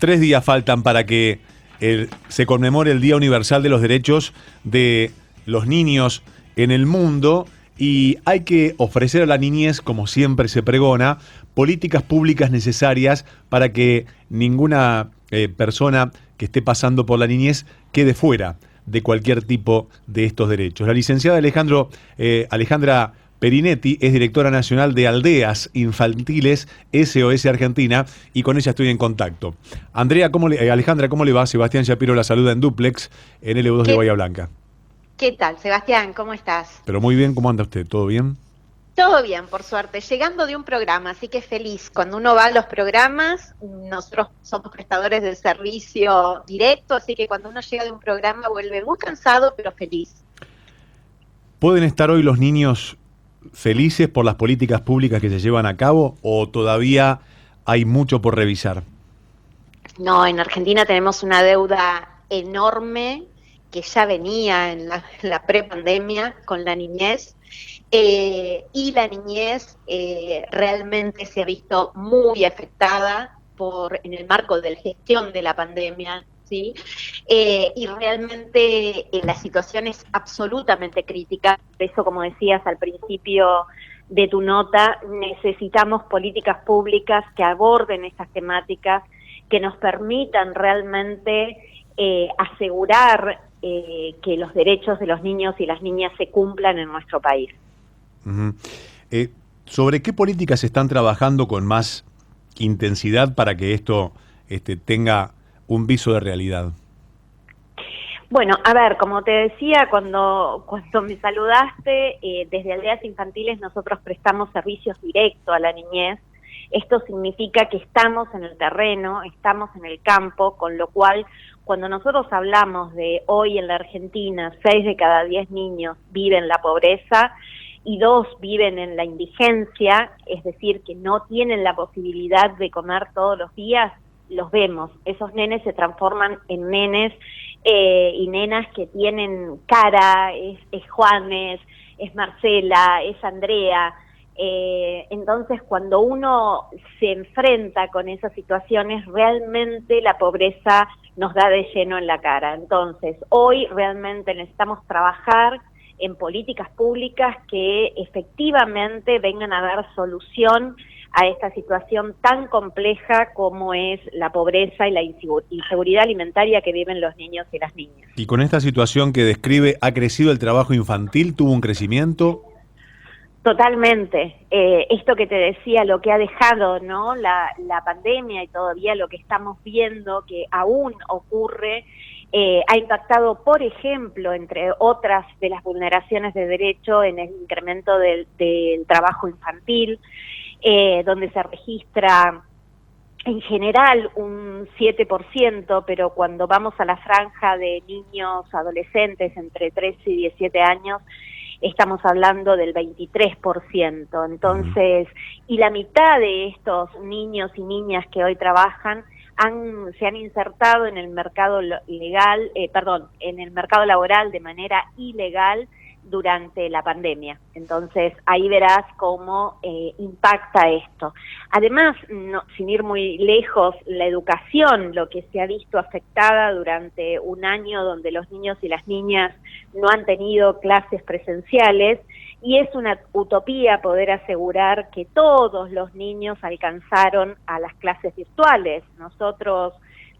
3 días faltan para que se conmemore el Día Universal de los Derechos de los Niños en el mundo, y hay que ofrecer a la niñez, como siempre se pregona, políticas públicas necesarias para que ninguna persona que esté pasando por la niñez quede fuera de cualquier tipo de estos derechos. La licenciada Alejandra Perinetti es directora nacional de Aldeas Infantiles SOS Argentina, y con ella estoy en contacto. Alejandra, ¿cómo le va? Sebastián Shapiro la saluda en Duplex, en LU2 de Bahía Blanca. ¿Qué tal, Sebastián? ¿Cómo estás? Pero muy bien, ¿cómo anda usted? ¿Todo bien? Todo bien, por suerte. Llegando de un programa, así que feliz. Cuando uno va a los programas, nosotros somos prestadores de servicio directo, así que cuando uno llega de un programa vuelve muy cansado, pero feliz. ¿Pueden estar hoy los niños felices por las políticas públicas que se llevan a cabo, o todavía hay mucho por revisar? No, en Argentina tenemos una deuda enorme que ya venía en la prepandemia con la niñez, y la niñez realmente se ha visto muy afectada en el marco de la gestión de la pandemia, ¿sí? Y realmente la situación es absolutamente crítica. Por eso, como decías al principio de tu nota, necesitamos políticas públicas que aborden estas temáticas, que nos permitan realmente asegurar que los derechos de los niños y las niñas se cumplan en nuestro país. Uh-huh. ¿Sobre qué políticas se están trabajando con más intensidad para que esto tenga un viso de realidad? Bueno, a ver, como te decía cuando me saludaste, desde Aldeas Infantiles nosotros prestamos servicios directos a la niñez. Esto significa que estamos en el terreno, estamos en el campo, con lo cual cuando nosotros hablamos de hoy en la Argentina, 6 de cada 10 niños viven la pobreza y 2 viven en la indigencia, es decir, que no tienen la posibilidad de comer todos los días, los vemos. Esos nenes se transforman en nenes y nenas que tienen cara, es Juanes, es Marcela, es Andrea. Entonces, cuando uno se enfrenta con esas situaciones, realmente la pobreza nos da de lleno en la cara. Entonces, hoy realmente necesitamos trabajar en políticas públicas que efectivamente vengan a dar solución a esta situación tan compleja como es la pobreza y la inseguridad alimentaria que viven los niños y las niñas. Y con esta situación que describe, ¿ha crecido el trabajo infantil? ¿Tuvo un crecimiento? Totalmente. Esto que te decía, lo que ha dejado, ¿no?, la pandemia, y todavía lo que estamos viendo que aún ocurre, ha impactado, por ejemplo, entre otras de las vulneraciones de derecho, en el incremento del trabajo infantil, donde se registra en general un 7%, pero cuando vamos a la franja de niños, adolescentes entre 13 y 17 años, estamos hablando del 23%. Entonces, y la mitad de estos niños y niñas que hoy trabajan se han insertado en el mercado legal, en el mercado laboral de manera ilegal durante la pandemia. Entonces, ahí verás cómo impacta esto. Además, sin ir muy lejos, la educación, lo que se ha visto afectada durante un año donde los niños y las niñas no han tenido clases presenciales, y es una utopía poder asegurar que todos los niños alcanzaron a las clases virtuales. Nosotros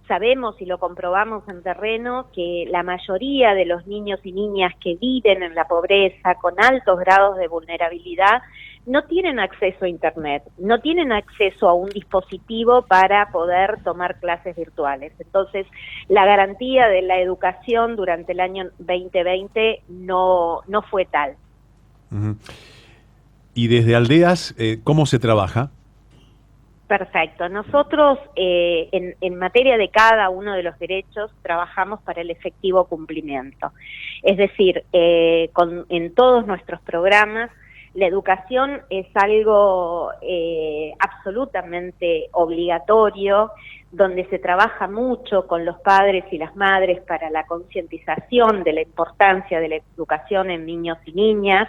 sabemos y lo comprobamos en terreno que la mayoría de los niños y niñas que viven en la pobreza, con altos grados de vulnerabilidad, no tienen acceso a Internet, no tienen acceso a un dispositivo para poder tomar clases virtuales. Entonces, la garantía de la educación durante el año 2020 no fue tal. Uh-huh. Y desde Aldeas, ¿cómo se trabaja? Perfecto. Nosotros en materia de cada uno de los derechos trabajamos para el efectivo cumplimiento. Es decir, en todos nuestros programas la educación es algo absolutamente obligatorio. donde se trabaja mucho con los padres y las madres para la concientización de la importancia de la educación en niños y niñas,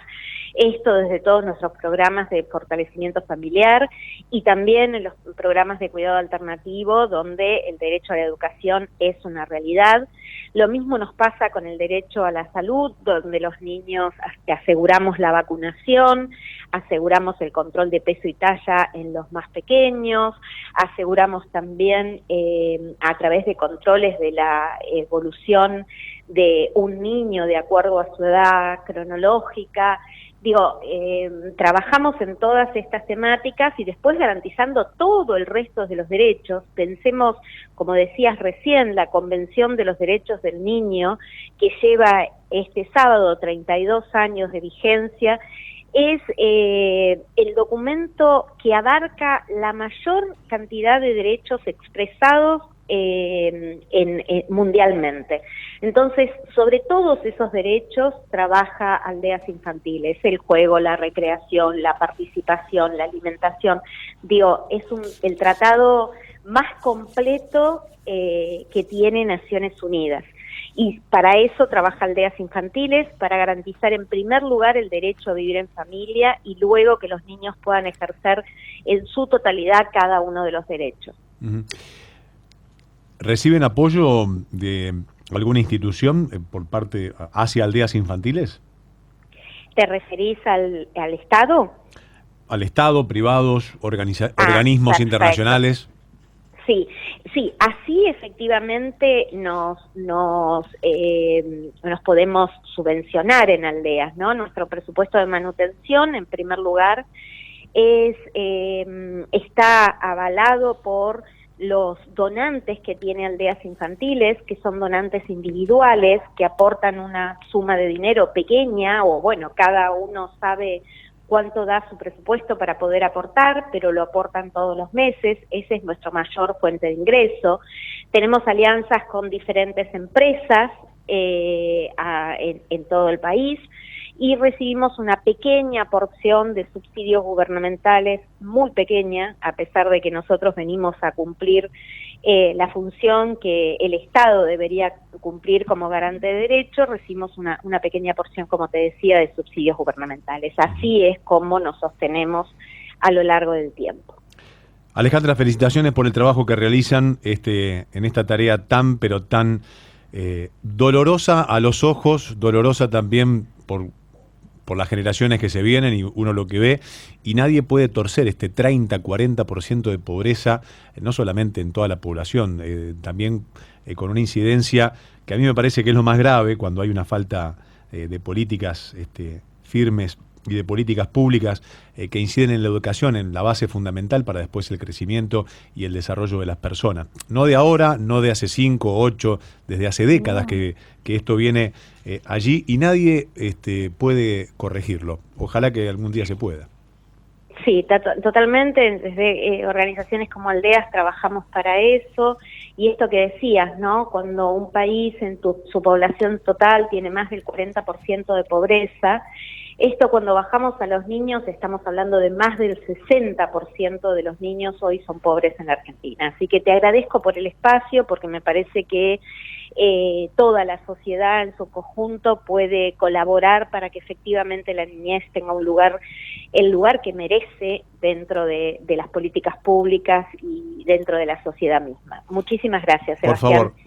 esto desde todos nuestros programas de fortalecimiento familiar y también en los programas de cuidado alternativo, donde el derecho a la educación es una realidad. Lo mismo nos pasa con el derecho a la salud, donde los niños aseguramos la vacunación, aseguramos el control de peso y talla en los más pequeños, aseguramos también a través de controles de la evolución de un niño de acuerdo a su edad cronológica. Digo, trabajamos en todas estas temáticas y después garantizando todo el resto de los derechos. Pensemos, como decías recién, la Convención de los Derechos del Niño, que lleva este sábado 32 años de vigencia, es el documento que abarca la mayor cantidad de derechos expresados mundialmente. Entonces, sobre todos esos derechos trabaja Aldeas Infantiles: el juego, la recreación, la participación, la alimentación. Digo, es el tratado más completo que tiene Naciones Unidas. Y para eso trabaja Aldeas Infantiles, para garantizar en primer lugar el derecho a vivir en familia y luego que los niños puedan ejercer en su totalidad cada uno de los derechos. Uh-huh. ¿Reciben apoyo de alguna institución por parte hacia Aldeas Infantiles? ¿Te referís al Estado? Al Estado, privados, organismos perfecto. Internacionales. Sí, así efectivamente nos podemos subvencionar en Aldeas, ¿no? Nuestro presupuesto de manutención, en primer lugar, está avalado por los donantes que tiene Aldeas Infantiles, que son donantes individuales, que aportan una suma de dinero pequeña, o bueno, cada uno sabe cuánto da su presupuesto para poder aportar, pero lo aportan todos los meses. Esa es nuestra mayor fuente de ingreso. Tenemos alianzas con diferentes empresas en todo el país y recibimos una pequeña porción de subsidios gubernamentales, muy pequeña, a pesar de que nosotros venimos a cumplir la función que el Estado debería cumplir como garante de derechos. Recibimos una pequeña porción, como te decía, de subsidios gubernamentales. Así es como nos sostenemos a lo largo del tiempo. Alejandra, felicitaciones por el trabajo que realizan en esta tarea tan, pero tan dolorosa a los ojos, dolorosa también por las generaciones que se vienen y uno lo que ve, y nadie puede torcer este 30-40% de pobreza, no solamente en toda la población, también con una incidencia que a mí me parece que es lo más grave cuando hay una falta de políticas firmes y de políticas públicas que inciden en la educación, en la base fundamental para después el crecimiento y el desarrollo de las personas. No de ahora, no de hace 5 o 8, desde hace décadas que esto viene allí y nadie puede corregirlo. Ojalá que algún día se pueda. Sí, totalmente. Desde organizaciones como Aldeas trabajamos para eso. Y esto que decías, ¿no? Cuando un país en su población total tiene más del 40% de pobreza, esto cuando bajamos a los niños estamos hablando de más del 60% de los niños hoy son pobres en la Argentina. Así que te agradezco por el espacio, porque me parece que toda la sociedad en su conjunto puede colaborar para que efectivamente la niñez tenga el lugar que merece dentro de las políticas públicas y dentro de la sociedad misma. Muchísimas gracias, Sebastián. Por favor.